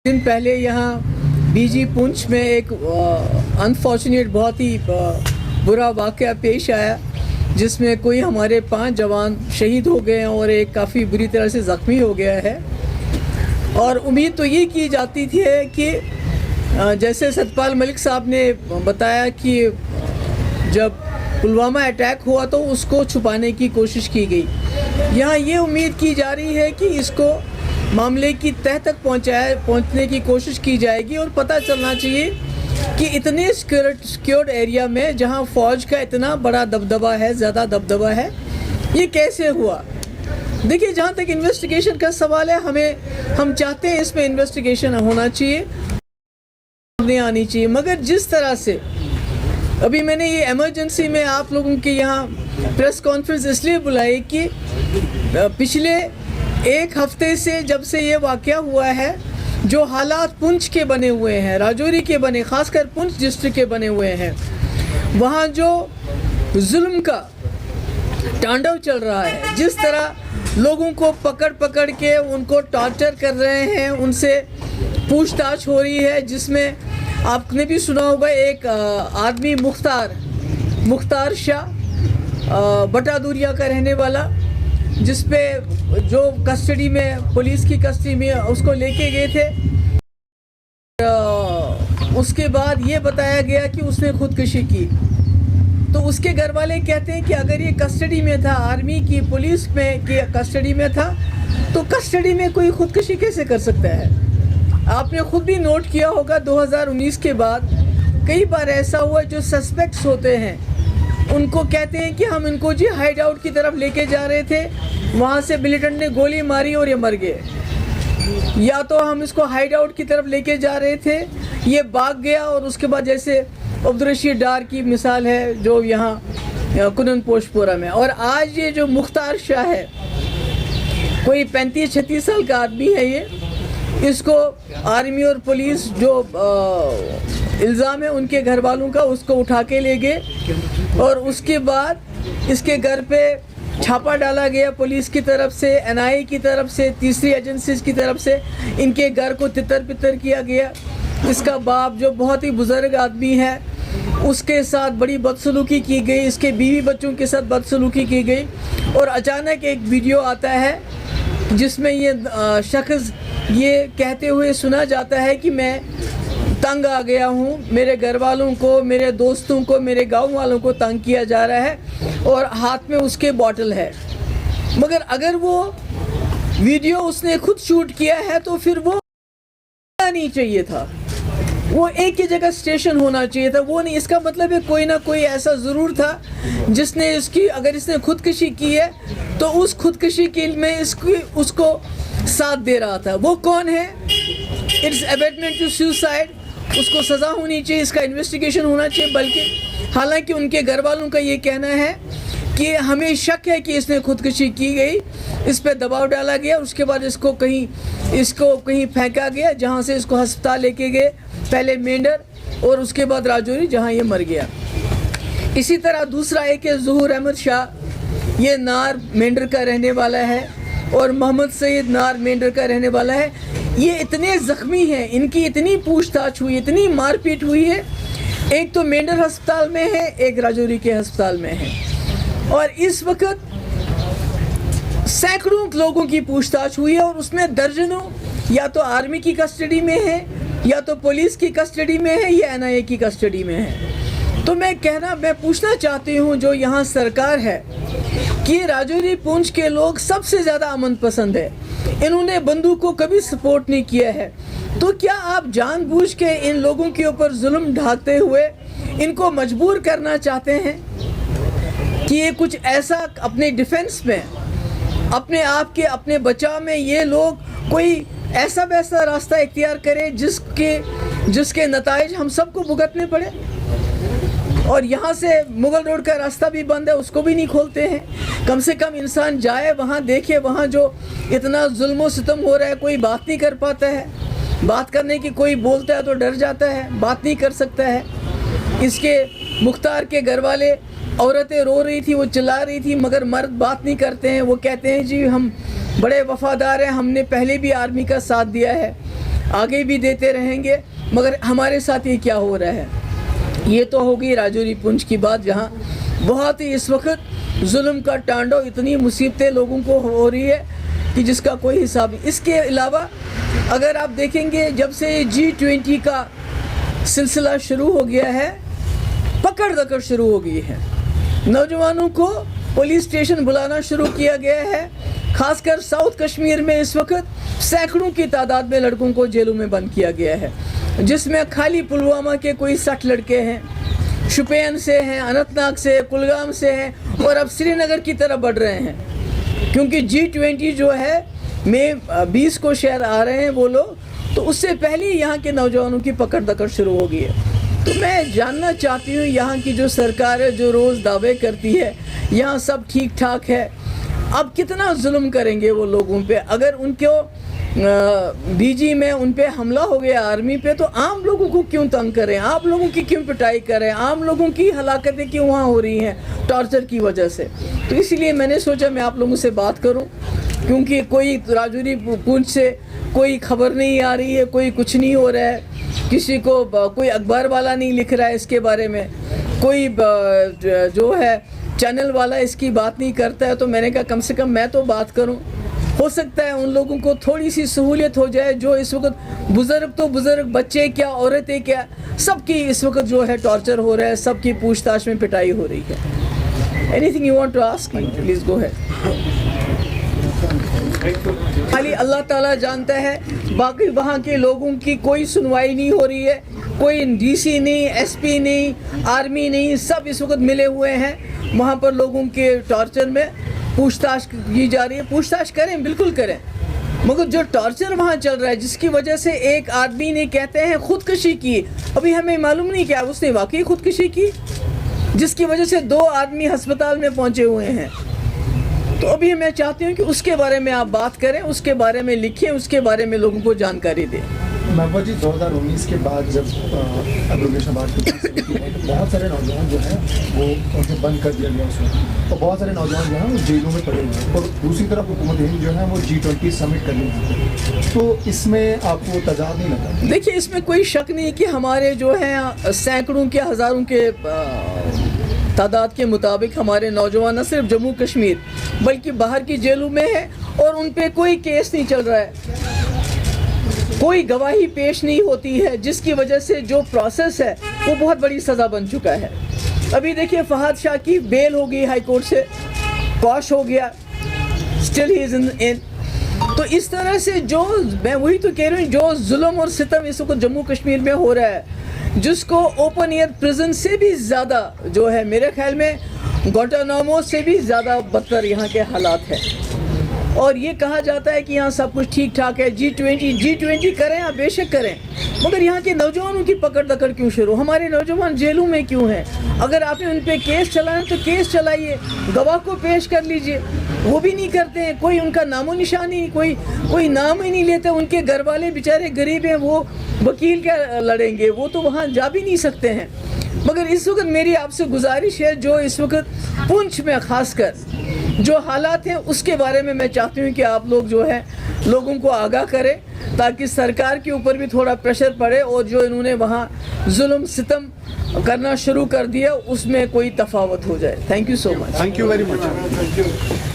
दिन पहले यहाँ बीजी पुंछ में एक अनफॉर्चुनेट बहुत ही बुरा वाक़या पेश आया जिसमें कोई हमारे 5 जवान शहीद हो गए हैं और एक काफ़ी बुरी तरह से ज़ख्मी हो गया है। और उम्मीद तो ये की जाती थी कि जैसे सतपाल मलिक साहब ने बताया कि जब पुलवामा अटैक हुआ तो उसको छुपाने की कोशिश की गई। यहाँ ये उम्मीद की जा रही है कि इसको मामले की तह तक पहुंचने की कोशिश की जाएगी और पता चलना चाहिए कि इतने सिक्योर्ड एरिया में जहां फ़ौज का इतना बड़ा दबदबा है, ज़्यादा दबदबा है, ये कैसे हुआ। देखिए, जहां तक इन्वेस्टिगेशन का सवाल है, हम चाहते हैं इसमें इन्वेस्टिगेशन होना चाहिए, आनी चाहिए। मगर जिस तरह से अभी मैंने ये इमरजेंसी में आप लोगों के यहाँ प्रेस कॉन्फ्रेंस इसलिए बुलाई कि पिछले एक हफ्ते से जब से ये वाक़या हुआ है, जो हालात पुंछ के बने हुए हैं, राजौरी के बने, ख़ासकर पुंछ डिस्ट्रिक्ट के बने हुए हैं, वहाँ जो जुल्म का तांडव चल रहा है, जिस तरह लोगों को पकड़ के उनको टॉर्चर कर रहे हैं, उनसे पूछताछ हो रही है, जिसमें आपने भी सुना होगा एक आदमी मुख्तार शाह बटादुरिया का रहने वाला, जिस पे जो कस्टडी में, पुलिस की कस्टडी में उसको लेके गए थे, उसके बाद ये बताया गया कि उसने खुदकुशी की। तो उसके घर वाले कहते हैं कि अगर ये कस्टडी में था, आर्मी की, पुलिस में की कस्टडी में था, तो कस्टडी में कोई खुदकुशी कैसे कर सकता है। आपने खुद भी नोट किया होगा 2019 के बाद कई बार ऐसा हुआ, जो सस्पेक्ट्स होते हैं उनको कहते हैं कि हम इनको जी हाइड आउट की तरफ लेके जा रहे थे, वहाँ से मिलिटेंट ने गोली मारी और ये मर गए, या तो हम इसको हाइड आउट की तरफ लेके जा रहे थे, ये भाग गया। और उसके बाद जैसे अब्दुलरशीद डार की मिसाल है जो यहाँ कुनन पोशपोरा में। और आज ये जो मुख्तार शाह है, कोई 35-36 साल का आदमी है, ये इसको आर्मी और पुलिस जो इल्ज़ाम है उनके घर वालों का, उसको उठा के ले गए और उसके बाद इसके घर पे छापा डाला गया पुलिस की तरफ से, एनआईए की तरफ से, तीसरी एजेंसीज की तरफ से। इनके घर को तितर बितर किया गया। इसका बाप जो बहुत ही बुज़ुर्ग आदमी है, उसके साथ बड़ी बदसलूकी की गई, इसके बीवी बच्चों के साथ बदसलूकी की गई। और अचानक एक वीडियो आता है जिसमें ये शख्स ये कहते हुए सुना जाता है कि मैं तंग आ गया हूँ, मेरे घर वालों को, मेरे दोस्तों को, मेरे गांव वालों को तंग किया जा रहा है, और हाथ में उसके बॉटल है। मगर अगर वो वीडियो उसने खुद शूट किया है तो फिर वो नहीं चाहिए था, वो एक ही जगह स्टेशन होना चाहिए था, वो नहीं। इसका मतलब है कोई ना कोई ऐसा ज़रूर था जिसने इसकी, अगर इसने खुदकुशी की है तो उस खुदकुशी के में उसको साथ दे रहा था। वो कौन है? इट्स अबेटमेंट टू सुसाइड, उसको सज़ा होनी चाहिए, इसका इन्वेस्टिगेशन होना चाहिए। बल्कि हालांकि उनके घर वालों का ये कहना है कि हमें शक है कि इसने खुदकुशी की गई, इस पर दबाव डाला गया, उसके बाद इसको कहीं फेंका गया, जहाँ से इसको अस्पताल लेके गए, पहले मेंढर और उसके बाद राजौरी, जहाँ ये मर गया। इसी तरह दूसरा एक है ज़हूर अहमद शाह, ये नार मेंढर का रहने वाला है, और मोहम्मद सईद नार मेंढर का रहने वाला है। ये इतने ज़ख्मी हैं, इनकी इतनी पूछताछ हुई, इतनी मारपीट हुई है। एक तो मेंढर अस्पताल में है, एक राजौरी के अस्पताल में है, और इस वक्त सैकड़ों लोगों की पूछताछ हुई है, और उसमें दर्जनों या तो आर्मी की कस्टडी में है, या तो पुलिस की कस्टडी में है, या एनआईए की कस्टडी में है। तो मैं पूछना चाहती हूँ जो यहाँ सरकार है कि राजौरी पुंछ के लोग सबसे ज़्यादा अमन पसंद है, इन्होंने बंदूक को कभी सपोर्ट नहीं किया है, तो क्या आप जानबूझ के इन लोगों के ऊपर जुल्म ढाते हुए इनको मजबूर करना चाहते हैं कि ये कुछ ऐसा अपने डिफेंस में, अपने आप के, अपने बचाव में ये लोग कोई ऐसा वैसा रास्ता इख्तियार करें जिसके नताइज हम सबको भुगतने पड़े। और यहाँ से मुगल रोड का रास्ता भी बंद है, उसको भी नहीं खोलते हैं। कम से कम इंसान जाए वहाँ, देखे वहाँ जो इतना जुल्म और सितम हो रहा है, कोई बात नहीं कर पाता है। बात करने की कोई बोलता है तो डर जाता है, बात नहीं कर सकता है। इसके मुख्तार के घर वाले, औरतें रो रही थी, वो चिल्ला रही थी, मगर मर्द बात नहीं करते हैं। वो कहते हैं जी हम बड़े वफादार हैं, हमने पहले भी आर्मी का साथ दिया है, آگے بھی دیتے رہیں گے. مگر ہمارے ساتھ یہ کیا ہو رہا ہے؟ یہ تو ہوگی راجوری پونچھ کی بات، جہاں بہت ہی اس وقت ظلم کا ٹانڈو، اتنی مصیبتیں لوگوں کو ہو رہی ہے کہ جس کا کوئی حساب نہیں. اس کے علاوہ اگر آپ دیکھیں گے جب سے G20 کا سلسلہ شروع ہو گیا ہے، پکڑ دکڑ شروع ہو گئی ہے. نوجوانوں کو پولیس اسٹیشن بلانا شروع کیا گیا ہے. خاص کر ساؤتھ کشمیر میں اس وقت سینکڑوں کی تعداد میں لڑکوں کو جیلوں میں بند کیا گیا ہے، جس میں خالی پلوامہ کے کوئی 60 لڑکے ہیں، شوپین سے ہیں، اننت ناگ سے، کلگام سے ہیں، اور اب سری نگر کی طرف بڑھ رہے ہیں. کیونکہ G20 جو ہے میں 20 کو شہر آ رہے ہیں وہ لوگ، تو اس سے پہلے یہاں کے نوجوانوں کی پکڑ دکڑ شروع ہو گئی ہے. تو میں جاننا چاہتی ہوں یہاں کی جو سرکار ہے جو روز دعوے کرتی ہے یہاں سب ٹھیک ٹھاک ہے، اب کتنا ظلم کریں گے وہ لوگوں پہ؟ اگر ان کو BG میں ان پہ حملہ ہو گیا آرمی پہ، تو عام لوگوں کو کیوں تنگ کریں؟ عام لوگوں کی کیوں پٹائی کریں؟ عام لوگوں کی ہلاکتیں کیوں وہاں ہو رہی ہیں ٹارچر کی وجہ سے؟ تو اس لیے میں نے سوچا میں آپ لوگوں سے بات کروں، کیونکہ کوئی راجوری پونچھ سے کوئی خبر نہیں آ رہی ہے، کوئی کچھ نہیں ہو رہا ہے، کسی کو کوئی اخبار والا نہیں لکھ رہا ہے اس کے بارے میں، کوئی جو ہے چینل والا اس کی بات نہیں کرتا ہے. تو میں نے کہا کم سے کم میں تو بات کروں، ہو سکتا ہے ان لوگوں کو تھوڑی سی سہولیت ہو جائے جو اس وقت بزرگ تو بزرگ، بچے کیا، عورتیں کیا، سب کی اس وقت جو ہے ٹارچر ہو رہا ہے، سب کی پوچھ تاچھ میں پٹائی ہو رہی ہے. Anything you want to ask me? Please go ahead. خالی اللہ تعالیٰ جانتا ہے، باقی وہاں کے لوگوں کی کوئی سنوائی نہیں ہو رہی ہے، کوئی DC نہیں، SP نہیں، آرمی نہیں، سب اس وقت ملے ہوئے ہیں وہاں پر لوگوں کے ٹارچر میں. پوچھ تاچھ کی جا رہی ہے، پوچھ تاچھ کریں، بالکل کریں، مگر جو ٹارچر وہاں چل رہا ہے جس کی وجہ سے ایک آدمی نے کہتے ہیں خودکشی کی، ابھی ہمیں معلوم نہیں کیا اس نے واقعی خودکشی کی، جس کی وجہ سے 2 آدمی ہسپتال میں پہنچے ہوئے ہیں. تو ابھی میں چاہتی ہوں کہ اس کے بارے میں آپ بات کریں، اس کے بارے میں لکھیں، اس کے بارے میں لوگوں کو جانکاری دیں. محبوبہ جی 2019 کے بعد جب ابروگیشن بات کی بہت سارے نوجوان جو ہیں وہ انہیں بند کر دیا گیا اس میں، اور بہت سارے نوجوان جو ہیں وہ جیلوں میں پڑے ہوئے ہیں، اور دوسری طرف حکومت ہند جو ہے وہ G20 سمٹ کر رہی ہے. تو اس میں آپ کو تضاد نہیں لگتا؟ دیکھیے اس میں کوئی شک نہیں کہ ہمارے جو ہیں سینکڑوں کے ہزاروں کے تعداد کے مطابق ہمارے نوجوان نہ صرف جموں کشمیر بلکہ باہر کی جیلوں میں ہیں، اور ان پہ کوئی کیس نہیں چل رہا ہے، کوئی گواہی پیش نہیں ہوتی ہے، جس کی وجہ سے جو پروسیس ہے وہ بہت بڑی سزا بن چکا ہے. ابھی دیکھیے فہد شاہ کی بیل ہو گئی ہائی کورٹ سے، پاش ہو گیا، اسٹل ہی از ان. تو اس طرح سے جو میں وہی تو کہہ رہی ہوں، جو ظلم اور ستم اس وقت جموں کشمیر میں ہو رہا ہے، جس کو اوپن ایئر پریزن سے بھی زیادہ جو ہے میرے خیال میں گوانٹانامو سے بھی زیادہ بدتر یہاں کے حالات ہیں. اور یہ کہا جاتا ہے کہ یہاں سب کچھ ٹھیک ٹھاک ہے، G20 کریں، آپ بے شک کریں، مگر یہاں کے نوجوانوں کی پکڑ دکڑ کیوں شروع؟ ہمارے نوجوان جیلوں میں کیوں ہیں؟ اگر آپ نے ان پہ کیس چلائیں تو کیس چلائیے، گواہ کو پیش کر لیجئے، وہ بھی نہیں کرتے ہیں. کوئی ان کا نام و نشان ہی، کوئی نام ہی نہیں لیتا. ان کے گھر والے بیچارے غریب ہیں، وہ وکیل کیا لڑیں گے؟ وہ تو وہاں جا بھی نہیں سکتے ہیں. مگر اس وقت میری آپ سے گزارش ہے، جو اس وقت پونچھ میں خاص کر جو حالات ہیں اس کے بارے میں چاہتی ہوں کہ آپ لوگ جو ہے لوگوں کو آگاہ کریں، تاکہ سرکار کے اوپر بھی تھوڑا پریشر پڑے، اور جو انہوں نے وہاں ظلم ستم کرنا شروع کر دیا اس میں کوئی تفاوت ہو جائے. Thank you so much. Thank you very much.